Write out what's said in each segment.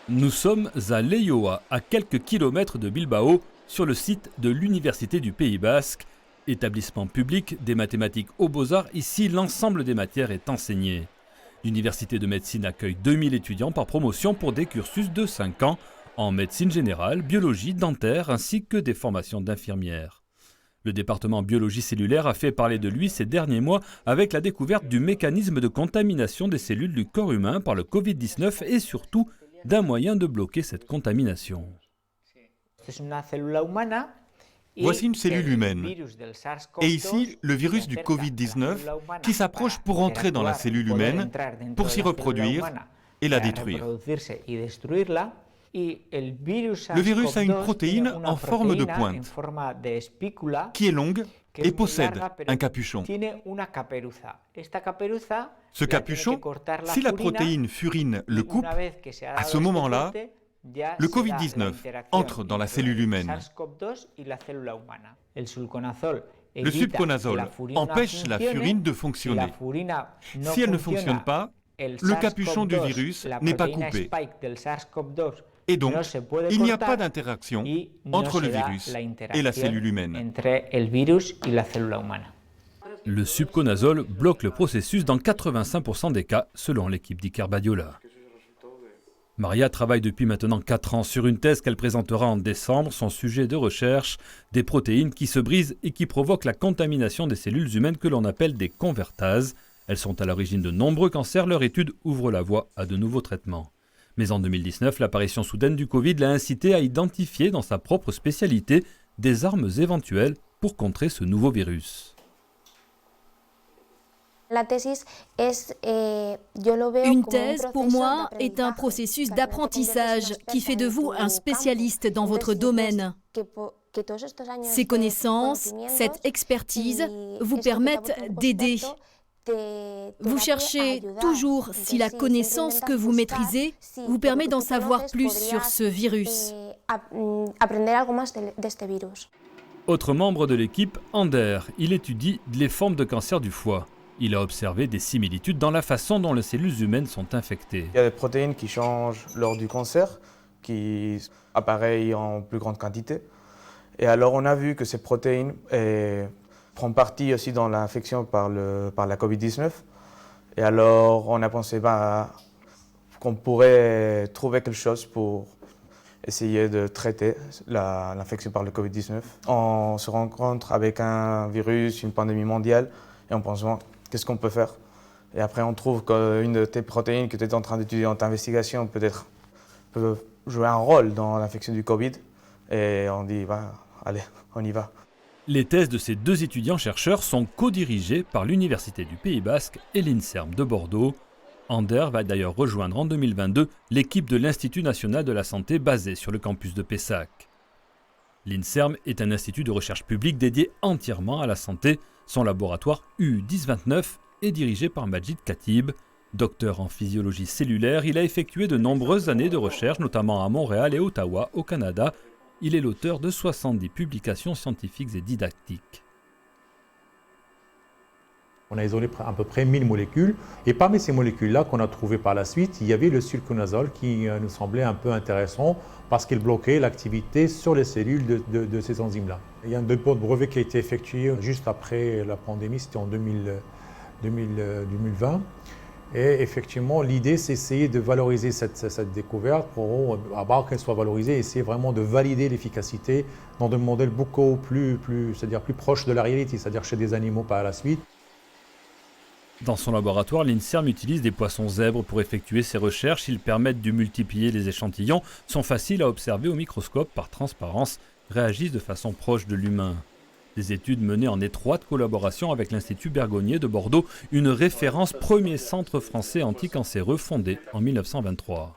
Nous sommes à Leioa, à quelques kilomètres de Bilbao, sur le site de l'Université du Pays Basque. Établissement public des mathématiques aux Beaux-Arts, ici l'ensemble des matières est enseigné. L'Université de médecine accueille 2000 étudiants par promotion pour des cursus de 5 ans, en médecine générale, biologie, dentaire, ainsi que des formations d'infirmières. Le département biologie cellulaire a fait parler de lui ces derniers mois avec la découverte du mécanisme de contamination des cellules du corps humain par le Covid-19 et surtout d'un moyen de bloquer cette contamination. Voici une cellule humaine. Et ici, le virus du Covid-19 qui s'approche pour entrer dans la cellule humaine, pour s'y reproduire et la détruire. Le virus a une protéine en forme de pointe qui est longue et possède un capuchon. Ce capuchon, si la protéine furine le coupe, à ce moment-là, le Covid-19 entre dans la cellule humaine. Le sulconazole empêche la furine de fonctionner. Si elle ne fonctionne pas, le capuchon du virus n'est pas coupé. Et donc, il n'y a pas d'interaction entre le virus et la cellule humaine. Le subconazole bloque le processus dans 85% des cas, selon l'équipe d'Iker Badiola. Maria travaille depuis maintenant 4 ans sur une thèse qu'elle présentera en décembre. Son sujet de recherche, des protéines qui se brisent et qui provoquent la contamination des cellules humaines que l'on appelle des convertases. Elles sont à l'origine de nombreux cancers. Leur étude ouvre la voie à de nouveaux traitements. Mais en 2019, l'apparition soudaine du Covid l'a incité à identifier dans sa propre spécialité des armes éventuelles pour contrer ce nouveau virus. Une thèse, pour moi, est un processus d'apprentissage qui fait de vous un spécialiste dans votre domaine. Ces connaissances, cette expertise vous permettent d'aider. Vous cherchez toujours si la connaissance que vous maîtrisez vous permet d'en savoir plus sur ce virus. Autre membre de l'équipe, Ander. Il étudie les formes de cancer du foie. Il a observé des similitudes dans la façon dont les cellules humaines sont infectées. Il y a des protéines qui changent lors du cancer, qui apparaissent en plus grande quantité. Et alors on a vu que ces protéines prennent partie aussi dans l'infection par la Covid-19. Et alors on a pensé qu'on pourrait trouver quelque chose pour essayer de traiter l'infection par le Covid-19. On se rencontre avec un virus, une pandémie mondiale, et on pense, qu'est-ce qu'on peut faire? Et après, on trouve qu'une de tes protéines que tu es en train d'étudier dans ta investigation peut jouer un rôle dans l'infection du Covid. Et on dit, allez, on y va. Les thèses de ces deux étudiants-chercheurs sont co-dirigées par l'Université du Pays Basque et l'INSERM de Bordeaux. Ander va d'ailleurs rejoindre en 2022 l'équipe de l'Institut national de la santé basée sur le campus de Pessac. L'INSERM est un institut de recherche publique dédié entièrement à la santé. Son laboratoire U1029 est dirigé par Majid Khatib. Docteur en physiologie cellulaire, il a effectué de nombreuses années de recherche, notamment à Montréal et Ottawa, au Canada. Il est l'auteur de 70 publications scientifiques et didactiques. On a isolé à peu près 1000 molécules. Et parmi ces molécules-là qu'on a trouvées par la suite, il y avait le sulconazole qui nous semblait un peu intéressant parce qu'il bloquait l'activité sur les cellules de ces enzymes-là. Il y a un dépôt de brevet qui a été effectué juste après la pandémie, c'était en 2020. Et effectivement, l'idée, c'est essayer de valoriser cette découverte pour, à part qu'elle soit valorisée, essayer vraiment de valider l'efficacité dans des modèles beaucoup plus proches de la réalité, c'est-à-dire chez des animaux par la suite. Dans son laboratoire, l'INSERM utilise des poissons zèbres pour effectuer ses recherches. Ils permettent de multiplier les échantillons, sont faciles à observer au microscope par transparence, réagissent de façon proche de l'humain. Des études menées en étroite collaboration avec l'Institut Bergonié de Bordeaux, une référence premier centre français anticancéreux fondé en 1923.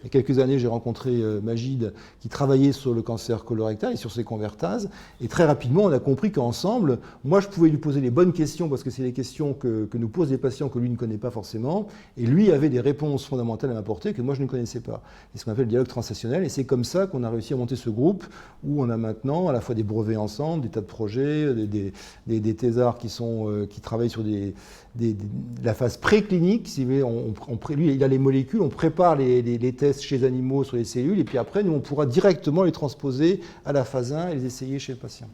y a quelques années, j'ai rencontré Magid qui travaillait sur le cancer colorectal et sur ses convertases. Et très rapidement, on a compris qu'ensemble, moi, je pouvais lui poser les bonnes questions parce que c'est les questions que nous posent les patients que lui ne connaît pas forcément. Et lui avait des réponses fondamentales à m'apporter que moi, je ne connaissais pas. C'est ce qu'on appelle le dialogue transactionnel. Et c'est comme ça qu'on a réussi à monter ce groupe où on a maintenant à la fois des brevets ensemble, des tas de projets, des thésards qui travaillent sur la phase préclinique. Si lui, il a les molécules, on prépare les tests chez les animaux sur les cellules, et puis après, nous, on pourra directement les transposer à la phase 1 et les essayer chez le patient.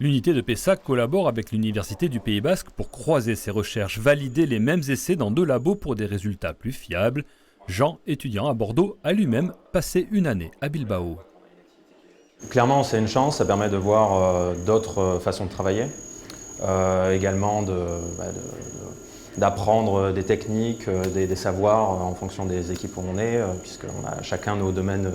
L'unité de Pessac collabore avec l'Université du Pays Basque pour croiser ses recherches, valider les mêmes essais dans 2 labos pour des résultats plus fiables. Jean, étudiant à Bordeaux, a lui-même passé une année à Bilbao. Clairement, c'est une chance, ça permet de voir d'autres façons de travailler, également d'apprendre des techniques, des savoirs en fonction des équipes où on est, puisqu'on a chacun nos domaines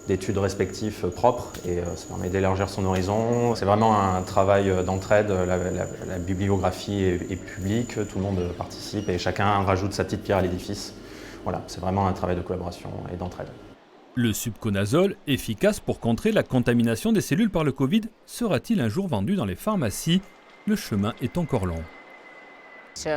d'études respectifs propres, et ça permet d'élargir son horizon. C'est vraiment un travail d'entraide, la bibliographie est publique, tout le monde participe et chacun rajoute sa petite pierre à l'édifice. Voilà, c'est vraiment un travail de collaboration et d'entraide. Le subconazole, efficace pour contrer la contamination des cellules par le Covid, sera-t-il un jour vendu dans les pharmacies? Le chemin est encore long. Ces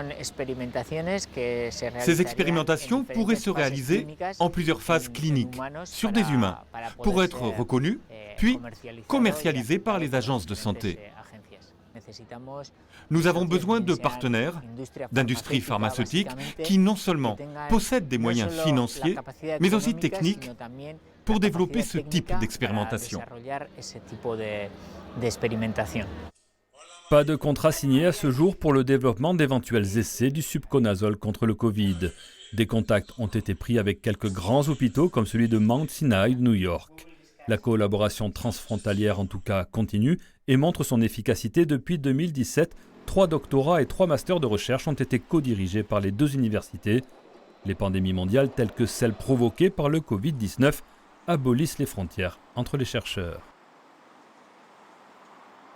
expérimentations pourraient se réaliser en plusieurs phases cliniques sur des humains pour être reconnues, puis commercialisées par les agences de santé. Nous avons besoin de partenaires, d'industries pharmaceutiques qui non seulement possèdent des moyens financiers, mais aussi techniques pour développer ce type d'expérimentation. Pas de contrat signé à ce jour pour le développement d'éventuels essais du subconazole contre le Covid. Des contacts ont été pris avec quelques grands hôpitaux comme celui de Mount Sinai de New York. La collaboration transfrontalière en tout cas continue et montre son efficacité depuis 2017. 3 doctorats et 3 masters de recherche ont été co-dirigés par les 2 universités. Les pandémies mondiales telles que celles provoquées par le Covid-19 abolissent les frontières entre les chercheurs.